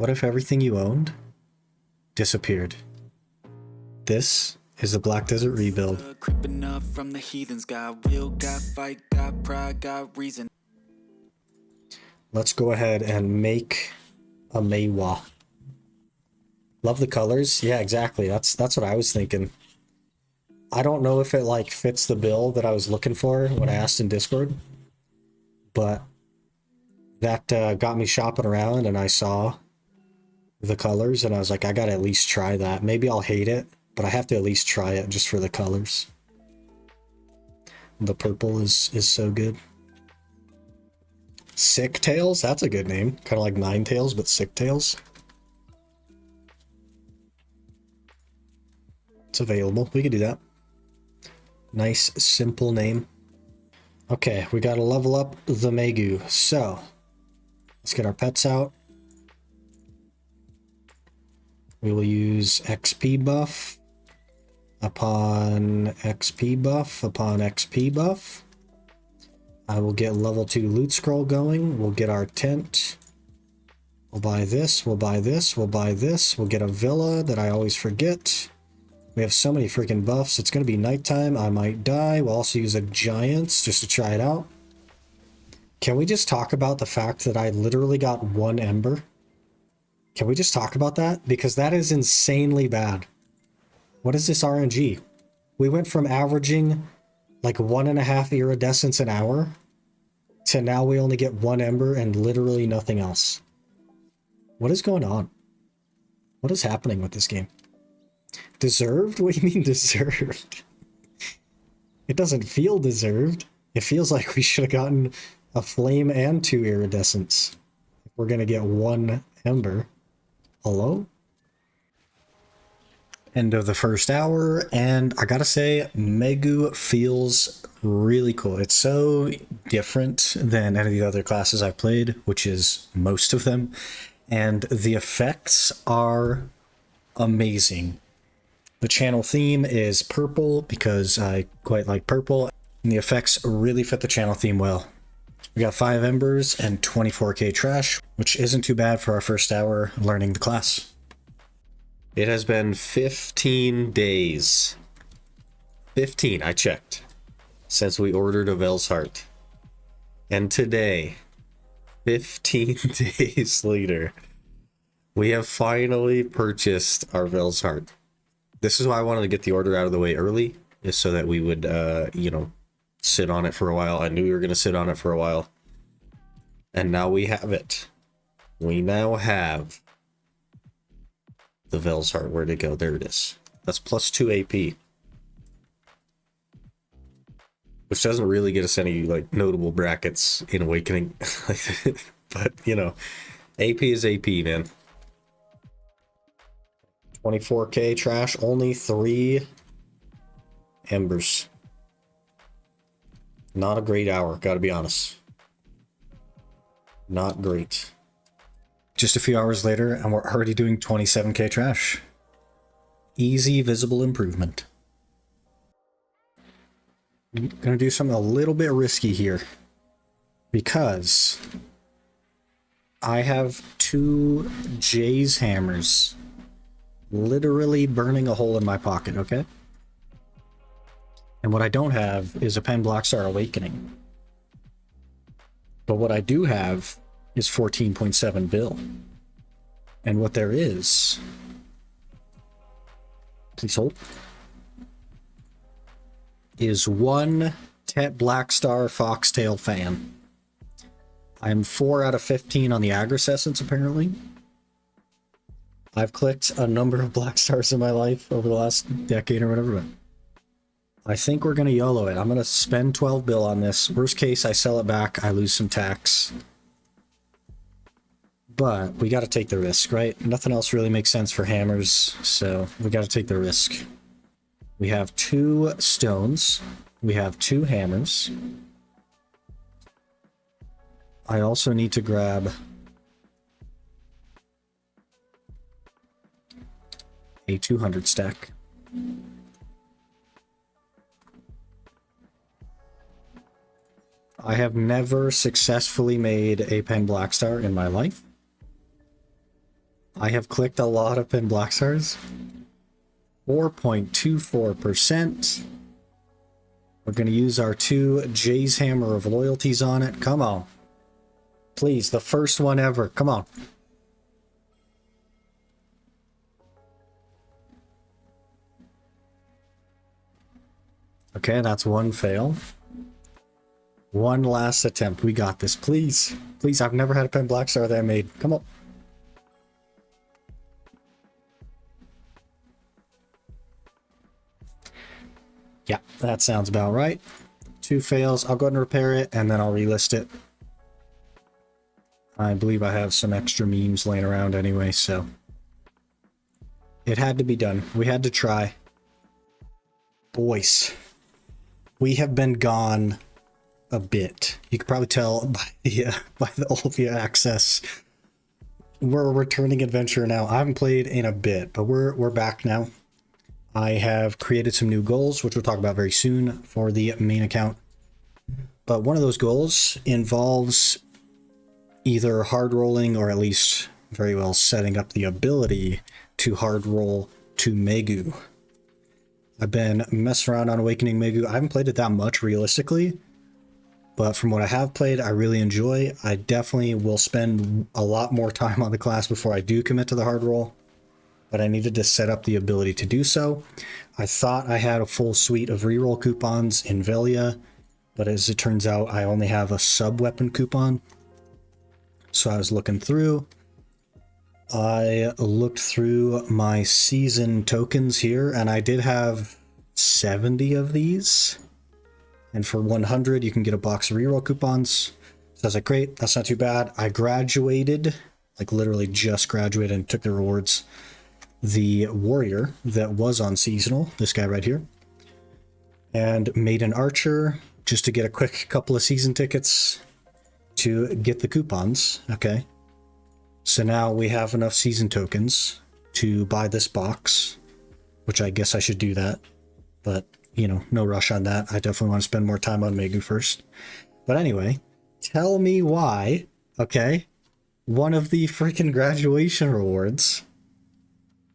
What if everything you owned disappeared? This is the Black Desert rebuild. Creeping up from the heathens, got will, got fight, got pride, got reason. Let's go ahead and make a Meiwa. Love the colors. Yeah, exactly. That's what I was thinking. I don't know if it like fits the bill that I was looking for when I asked in Discord, but that got me shopping around and I saw the colors and I was like, I gotta at least try that. Maybe I'll hate it, but I have to at least try it just for the colors. The purple is so good. Sick Tails, that's a good name. Kind of like Nine Tails, but Sick Tails. It's available. We could do that. Nice, simple name. Okay, we gotta level up the Megu. So, let's get our pets out. We will use XP buff upon XP buff upon XP buff. I will get level 2 loot scroll going. We'll get our tent. We'll buy this, we'll buy this, we'll buy this. We'll get a villa that I always forget. We have so many freaking buffs. It's going to be nighttime. I might die. We'll also use a giants just to try it out. Can we just talk about the fact that I literally got 1 ember? Can we just talk about that? Because that is insanely bad. What is this RNG? We went from averaging like 1.5 iridescence an hour to now we only get 1 ember and literally nothing else. What is going on? What is happening with this game? Deserved? What do you mean deserved? It doesn't feel deserved. It feels like we should have gotten a flame and 2 iridescence. If we're gonna get 1 ember. Hello? End of the first hour, and I gotta say, Megu feels really cool. It's so different than any of the other classes I've played, which is most of them, and the effects are amazing. The channel theme is purple because I quite like purple, and the effects really fit the channel theme well. We got 5 embers and 24k trash, which isn't too bad for our first hour learning the class. It has been 15 days. 15, I checked, since we ordered a Vell's Heart. And today, 15 days later, we have finally purchased our Vell's Heart. This is why I wanted to get the order out of the way early, is so that we would, sit on it for a while. I knew we were going to sit on it for a while. And now we have it. We now have the Vell's Heart. Where'd it go? There it is. That's plus 2 AP. Which doesn't really get us any, like, notable brackets in Awakening. But, you know, AP is AP, man. 24k trash, only 3 embers. Not a great hour, gotta be honest. Not great. Just a few hours later, and we're already doing 27k trash. Easy visible improvement. I'm gonna do something a little bit risky here, because I have 2 Jay's hammers literally burning a hole in my pocket, okay? And what I don't have is a Pen Blackstar Awakening. But what I do have is 14.7 bill. And what there is... Please hold. Is 1 Tet Blackstar Foxtail fan. I'm 4 out of 15 on the Aggressessence, apparently. I've clicked a number of Black Stars in my life over the last decade or whatever, but I think we're going to YOLO it. I'm going to spend 12 bill on this. Worst case, I sell it back, I lose some tax. But we got to take the risk, right? Nothing else really makes sense for hammers, so we got to take the risk. We have 2 stones. We have 2 hammers. I also need to grab a 200 stack. I have never successfully made a Pen Blackstar in my life. I have clicked a lot of pin black stars. 4.24%. We're going to use our 2 Jay's Hammer of Loyalties on it. Come on. Please, the first one ever. Come on. Okay, that's one fail. One last attempt. We got this. Please. Please, I've never had a pen black star that I made. Come on. Yeah, that sounds about right. 2 fails. I'll go ahead and repair it, and then I'll relist it. I believe I have some extra memes laying around anyway, so... It had to be done. We had to try. Boys. We have been gone a bit. You can probably tell by the Olvia access. We're a returning adventurer now. I haven't played in a bit, but we're back now. I have created some new goals, which we'll talk about very soon for the main account. But one of those goals involves either hard rolling or at least very well setting up the ability to hard roll to Megu. I've been messing around on Awakening Megu. I haven't played it that much realistically, but from what I have played, I really enjoy. I definitely will spend a lot more time on the class before I do commit to the hard roll, but I needed to set up the ability to do so. I thought I had a full suite of reroll coupons in Velia, but as it turns out, I only have a sub-weapon coupon. So I was looking through. I looked through my season tokens here, and I did have 70 of these. And for 100, you can get a box of reroll coupons. So I was like, great, that's not too bad. I graduated, like literally just graduated and took the rewards. The warrior that was on seasonal, this guy right here, and made an archer just to get a quick couple of season tickets to get the coupons. Okay, so now we have enough season tokens to buy this box, which I guess I should do that, but you know, no rush on that. I definitely want to spend more time on Megu first. But anyway, tell me why, okay, one of the freaking graduation rewards,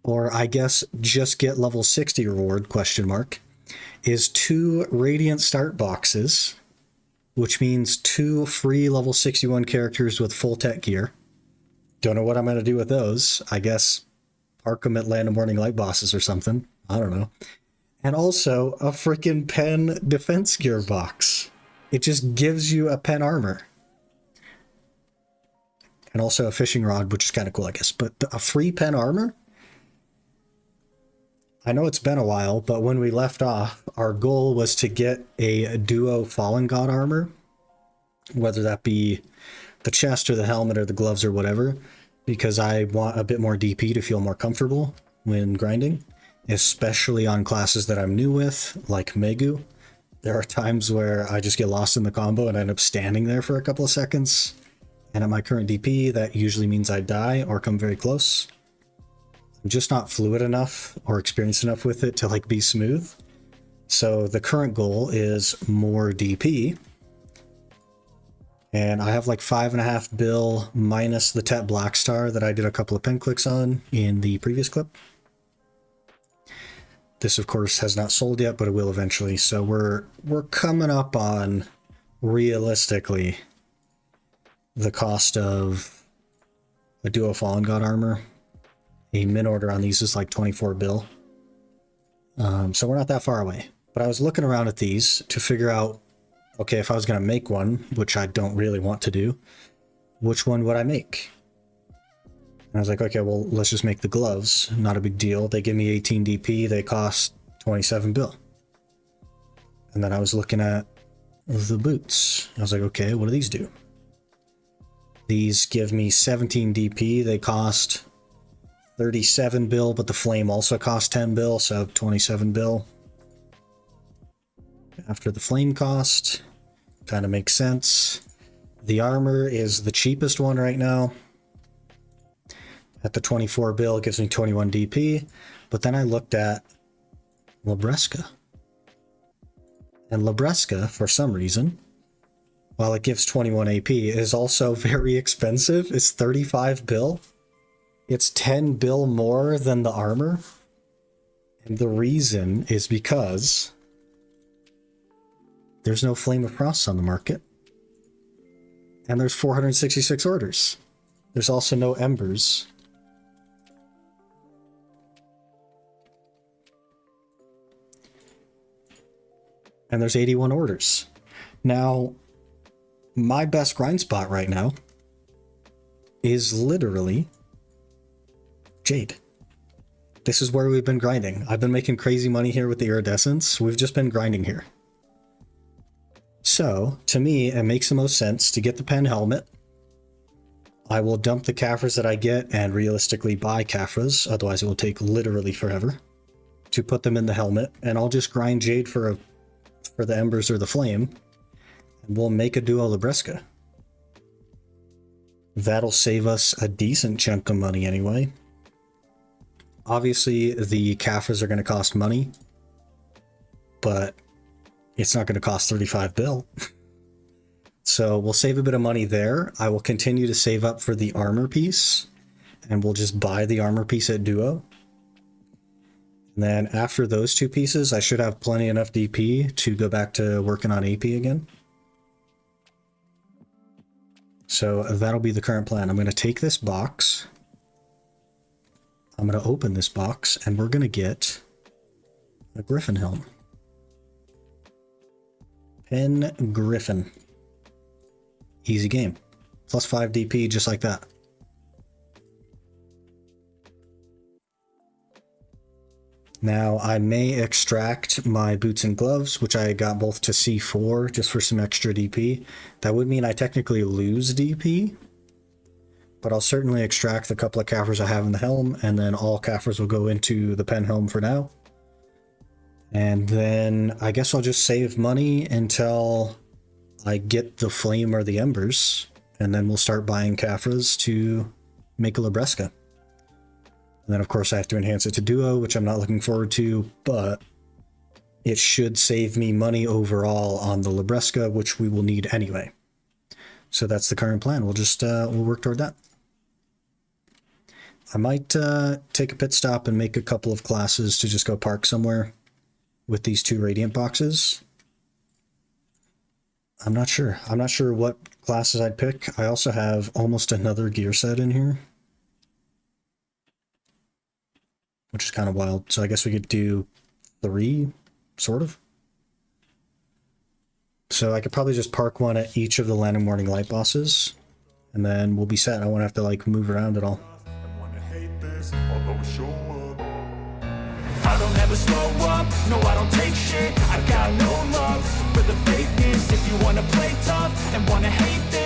or I guess just get level 60 reward, question mark, is 2 Radiant start boxes, which means 2 free level 61 characters with full tech gear. Don't know what I'm going to do with those. I guess park them at Land of Morning Light bosses or something. I don't know. And also a freaking pen defense gear box. It just gives you a pen armor. And also a fishing rod, which is kind of cool, I guess. But a free pen armor? I know it's been a while, but when we left off, our goal was to get a duo Fallen God armor, whether that be the chest or the helmet or the gloves or whatever, because I want a bit more DP to feel more comfortable when grinding, especially on classes that I'm new with, like Megu. There are times where I just get lost in the combo and I end up standing there for a couple of seconds, and at my current DP, that usually means I die or come very close. I'm just not fluid enough or experienced enough with it to like be smooth. So the current goal is more DP. And I have like 5.5 bill minus the Tet Black Star that I did a couple of pen clicks on in the previous clip. This of course has not sold yet, but it will eventually. So we're coming up on, realistically, the cost of a duo Fallen God armor. A min order on these is like 24 bill. So we're not that far away. But I was looking around at these to figure out, okay, if I was going to make one, which I don't really want to do, which one would I make? And I was like, okay, well, let's just make the gloves. Not a big deal. They give me 18 DP. They cost 27 bill. And then I was looking at the boots. I was like, okay, what do these do? These give me 17 DP. They cost 37 bill, but the flame also costs 10 bill, so 27 bill. After the flame cost, kind of makes sense. The armor is the cheapest one right now. At the 24 bill, it gives me 21 DP, but then I looked at Labresca. And Labresca, for some reason, while it gives 21 AP, is also very expensive. It's 35 bill. It's 10 bill more than the armor. And the reason is because there's no Flame of Frost on the market. And there's 466 orders. There's also no embers. And there's 81 orders. Now, my best grind spot right now is literally jade. This is where we've been grinding. I've been making crazy money here with the iridescence. We've just been grinding here. So, to me, it makes the most sense to get the pen helmet. I will dump the Caphras that I get and realistically buy Caphras, otherwise it will take literally forever to put them in the helmet, and I'll just grind jade for the embers or the flame, and we'll make a duo Libresca. That'll save us a decent chunk of money anyway. Obviously, the Caphras are going to cost money, but it's not going to cost 35 bill. So we'll save a bit of money there. I will continue to save up for the armor piece, and we'll just buy the armor piece at duo. And then after those two pieces, I should have plenty enough DP to go back to working on AP again. So that'll be the current plan. I'm going to take this box. I'm going to open this box, and we're going to get a Griffin helm. Pen Griffin. Easy game. Plus 5 DP, just like that. Now, I may extract my boots and gloves, which I got both to C4 just for some extra DP. That would mean I technically lose DP, but I'll certainly extract the couple of Caphras I have in the helm, and then all Caphras will go into the pen helm for now. And then I guess I'll just save money until I get the flame or the embers, and then we'll start buying Caphras to make a Libresca. And then, of course, I have to enhance it to duo, which I'm not looking forward to, but it should save me money overall on the Libresca, which we will need anyway. So that's the current plan. We'll just we'll work toward that. I might take a pit stop and make a couple of classes to just go park somewhere with these 2 Radiant boxes. I'm not sure. I'm not sure what classes I'd pick. I also have almost another gear set in here, which is kind of wild. So I guess we could do 3, sort of. So I could probably just park one at each of the Land and Morning Light bosses, and then we'll be set. I won't have to like move around at all. I don't ever slow up, no I don't take shit. I got no love for the fakeness. If you wanna play tough and wanna hate this,